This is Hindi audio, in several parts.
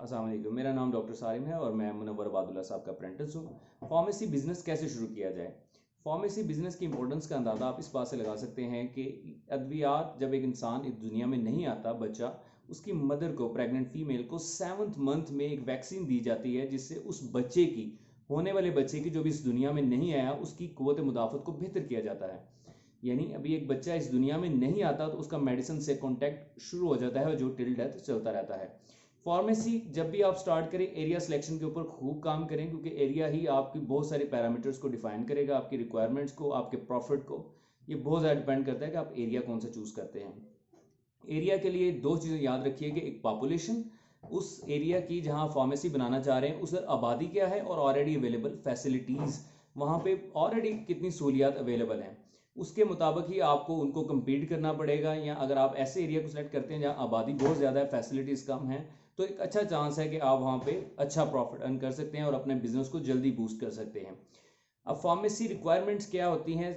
अस्सलाम वालेकुम। मेरा नाम डॉक्टर सारिम है और मैं मुनव्वर अबादुल्ला साहब का अप्रेंटिस हूँ। फार्मेसी बिजनेस कैसे शुरू किया जाए? फार्मेसी बिजनेस की इंपॉर्टेंस का अंदाज़ा आप इस बात से लगा सकते हैं कि अद्वियात जब एक इंसान इस दुनिया में नहीं आता, बच्चा, उसकी मदर को, प्रेग्नेंट फीमेल को 7th मंथ में एक वैक्सीन दी जाती है जिससे उस बच्चे की, होने वाले बच्चे की, जो भी इस दुनिया में नहीं आया, उसकी क़ुव्वत मुदाफ़त को बेहतर किया जाता है। यानी अभी एक बच्चा इस दुनिया में नहीं आता तो उसका मेडिसिन से कॉन्टैक्ट शुरू हो जाता है जो टिल डेथ चलता रहता है। फार्मेसी जब भी आप स्टार्ट करें, एरिया सिलेक्शन के ऊपर खूब काम करें, क्योंकि एरिया ही आपकी बहुत सारे पैरामीटर्स को डिफाइन करेगा, आपकी रिक्वायरमेंट्स को, आपके प्रॉफिट को। ये बहुत ज़्यादा डिपेंड करता है कि आप एरिया कौन सा चूज़ करते हैं। एरिया के लिए दो चीज़ें याद रखिए कि एक पॉपुलेशन, उस एरिया की जहां फार्मेसी बनाना चाह रहे हैं उस आबादी क्या है, और ऑलरेडी अवेलेबल फैसिलिटीज़, वहां पे ऑलरेडी कितनी सहूलियात अवेलेबल हैं, उसके मुताबिक ही आपको उनको कम्पीट करना पड़ेगा। या अगर आप ऐसे एरिया को सिलेक्ट करते हैं जहाँ आबादी बहुत ज़्यादा है, फैसिलिटीज़ कम हैं, तो एक अच्छा चांस है कि आप वहाँ पे अच्छा प्रॉफिट अर्न कर सकते हैं और अपने बिजनेस को जल्दी बूस्ट कर सकते हैं। अब फार्मेसी रिक्वायरमेंट्स क्या होती हैं?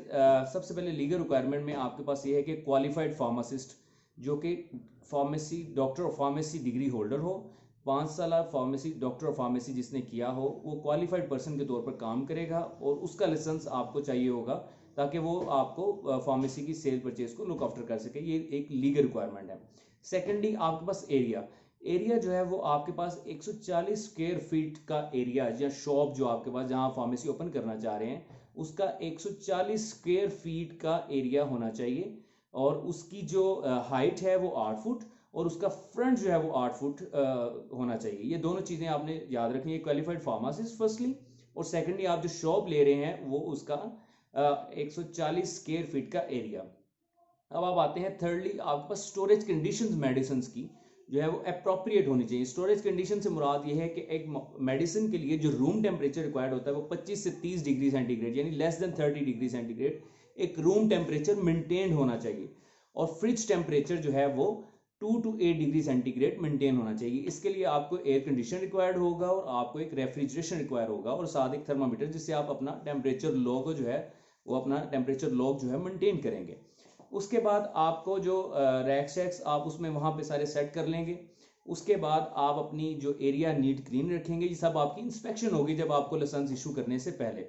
सबसे पहले लीगल रिक्वायरमेंट में आपके पास ये है कि क्वालिफाइड फार्मासिस्ट, जो कि pharmacy doctor of pharmacy degree holder हो, 5 साल फार्मेसी डॉक्टर ऑफ फार्मेसी जिसने किया हो, वो क्वालिफाइड पर्सन के तौर पर काम करेगा और उसका लाइसेंस आपको चाहिए होगा ताकि वो आपको फार्मेसी की सेल परचेज को लुक आफ्टर कर सके। ये एक लीगल रिक्वायरमेंट है। सेकेंडली आपके पास एरिया जो है वो आपके पास 140 स्क्वायर फीट का एरिया, या शॉप जो आपके पास जहां फार्मेसी ओपन करना चाह रहे हैं, उसका 140 स्क्वायर फीट का एरिया होना चाहिए और उसकी जो हाइट है वो 8 फुट और उसका फ्रंट जो है वो 8 फुट होना चाहिए। ये दोनों चीज़ें आपने याद रखनी है, क्वालिफाइड फार्मासिस्ट फर्स्टली, और सेकेंडली आप जो शॉप ले रहे हैं वो उसका 140 स्क्वायर फीट का एरिया। अब आप आते हैं थर्डली, आपके पास स्टोरेज कंडीशंस मेडिसिन की जो है वो अप्रोप्रिएट होनी चाहिए। स्टोरेज कंडीशन से मुराद ये है कि एक मेडिसिन के लिए जो रूम टेम्परेचर रिक्वायर्ड होता है वो 25 से 30 डिग्री सेंटीग्रेड, यानी लेस देन 30 डिग्री सेंटीग्रेड एक रूम टेम्परेचर मेंटेन होना चाहिए, और फ्रिज टेम्परेचर जो है वो 2 to 8 डिग्री सेंटीग्रेड मेंटेन होना चाहिए। इसके लिए आपको एयर कंडीशन रिक्वायर्ड होगा और आपको एक रेफ्रिजरेशन रिक्वायर होगा और साथ एक थर्मामीटर, जिससे आप अपना टेम्परेचर लॉग जो है वो अपना टेम्परेचर लॉग जो है मेंटेन करेंगे। उसके बाद आपको जो रैक शैक्स आप उसमें वहाँ पे सारे सेट कर लेंगे। उसके बाद आप अपनी जो एरिया नीट क्लीन रखेंगे। ये सब आपकी इंस्पेक्शन होगी जब आपको लाइसेंस इशू करने से पहले।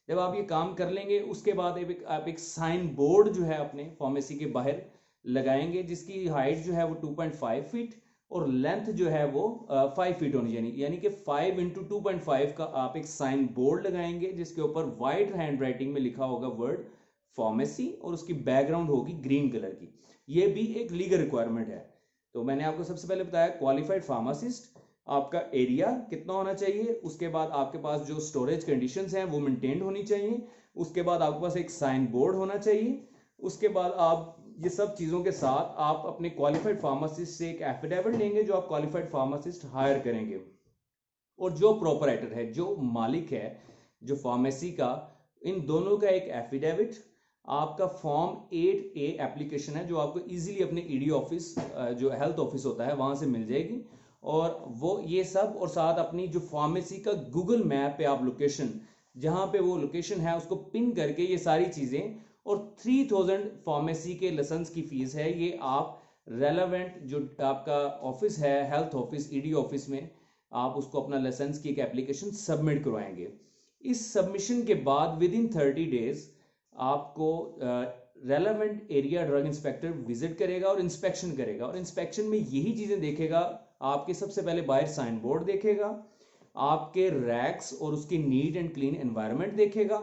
जब आप ये काम कर लेंगे उसके बाद आप एक साइन बोर्ड जो है अपने फार्मेसी के बाहर लगाएंगे, जिसकी हाइट जो है वो 2.5 फीट और लेंथ जो है वो 5 फीट होनी चाहिए, यानी कि 5 इंटू 2.5 का आप एक साइन बोर्ड लगाएंगे जिसके ऊपर वाइट हैंड राइटिंग में लिखा होगा वर्ड फार्मेसी और उसकी बैकग्राउंड होगी ग्रीन कलर की। ये भी एक लीगल रिक्वायरमेंट है। तो मैंने आपको सबसे पहले बताया क्वालिफाइड फार्मासिस्ट, आपका एरिया कितना होना चाहिए, उसके बाद आपके पास जो स्टोरेज कंडीशंस हैं वो मेंटेन होनी चाहिए, उसके बाद आपके पास एक साइन बोर्ड होना चाहिए, उसके बाद आप ये सब चीज़ों के साथ आप अपने क्वालिफाइड फार्मासिस्ट से एक एफिडेविट लेंगे जो आप क्वालिफाइड फार्मासिस्ट हायर करेंगे, और जो प्रोपराइटर है, जो मालिक है जो फार्मेसी का, इन दोनों का एक एफिडेविट, आपका फॉर्म 8A एप्लीकेशन है जो आपको इजीली अपने ईडी ऑफिस, जो हेल्थ ऑफिस होता है, वहां से मिल जाएगी। और वो ये सब, और साथ अपनी जो फार्मेसी का गूगल मैप पे आप लोकेशन, जहां पे वो लोकेशन है उसको पिन करके ये सारी चीजें, और 3000 फार्मेसी के लाइसेंस की फीस है, ये आप रेलेवेंट जो आपका ऑफिस है, हेल्थ ऑफिस, ईडी ऑफिस में आप उसको अपना लाइसेंस की एक एप्लीकेशन सबमिट करवाएंगे। इस सबमिशन के बाद विद इन 30 डेज आपको relevant area drug inspector visit करेगा और इंस्पेक्शन करेगा, और इंस्पेक्शन में यही चीजें देखेगा। आपके सबसे पहले बाहर साइन बोर्ड देखेगा, आपके रैक्स और उसकी नीट एंड क्लीन एनवायरनमेंट देखेगा।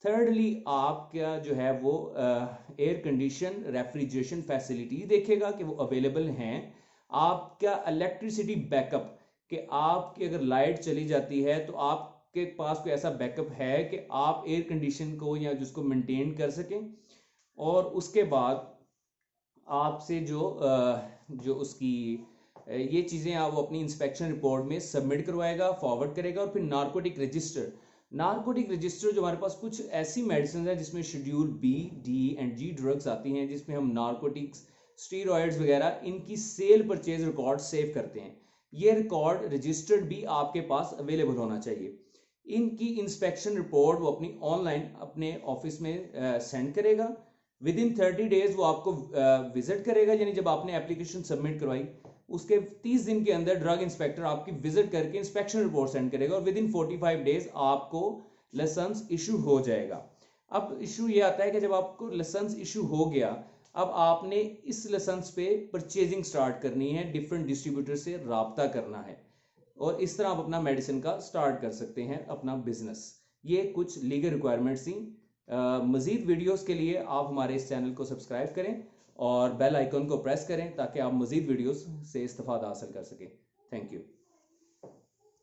थर्डली आपका जो है वो एयर कंडीशन रेफ्रिजरेशन फैसिलिटी देखेगा कि वो अवेलेबल हैं। आपका इलेक्ट्रिसिटी बैकअप, कि आपकी अगर लाइट चली जाती है तो आपके पास कोई ऐसा बैकअप है कि आप एयर कंडीशन को या जिसको मेंटेन कर सकें। और उसके बाद आपसे जो उसकी ये चीज़ें आप वो अपनी इंस्पेक्शन रिपोर्ट में सबमिट करवाएगा, फॉरवर्ड करेगा। और फिर नारकोटिक रजिस्टर जो हमारे पास कुछ ऐसी मेडिसिन है जिसमें schedule B, D and G drugs आती हैं, जिसमें हम नारकोटिक्स, स्टीरॉयड्स वगैरह, इनकी सेल परचेज रिकॉर्ड सेव करते हैं। ये रिकॉर्ड रजिस्टर्ड भी आपके पास अवेलेबल होना चाहिए। इनकी इंस्पेक्शन रिपोर्ट वो अपनी ऑनलाइन अपने ऑफिस में सेंड करेगा। विद इन 30 डेज वो आपको विजिट करेगा, यानी जब आपने एप्लीकेशन सबमिट करवाई उसके 30 दिन के अंदर ड्रग इंस्पेक्टर आपकी विजिट करके इंस्पेक्शन रिपोर्ट सेंड करेगा और विद इन 45 डेज आपको लाइसेंस इशू हो जाएगा। अब इशू ये आता है कि जब आपको लाइसेंस इशू हो गया, अब आपने इस लाइसेंस पे परचेजिंग स्टार्ट करनी है, डिफरेंट डिस्ट्रीब्यूटर से राब्ता करना है और इस तरह आप अपना मेडिसिन का स्टार्ट कर सकते हैं अपना बिजनेस। ये कुछ लीगल रिक्वायरमेंट्स थी। मजीद वीडियोस के लिए आप हमारे इस चैनल को सब्सक्राइब करें और बेल आइकन को प्रेस करें ताकि आप मजीद वीडियोस से इस्तेफादा हासिल कर सकें। Thank you.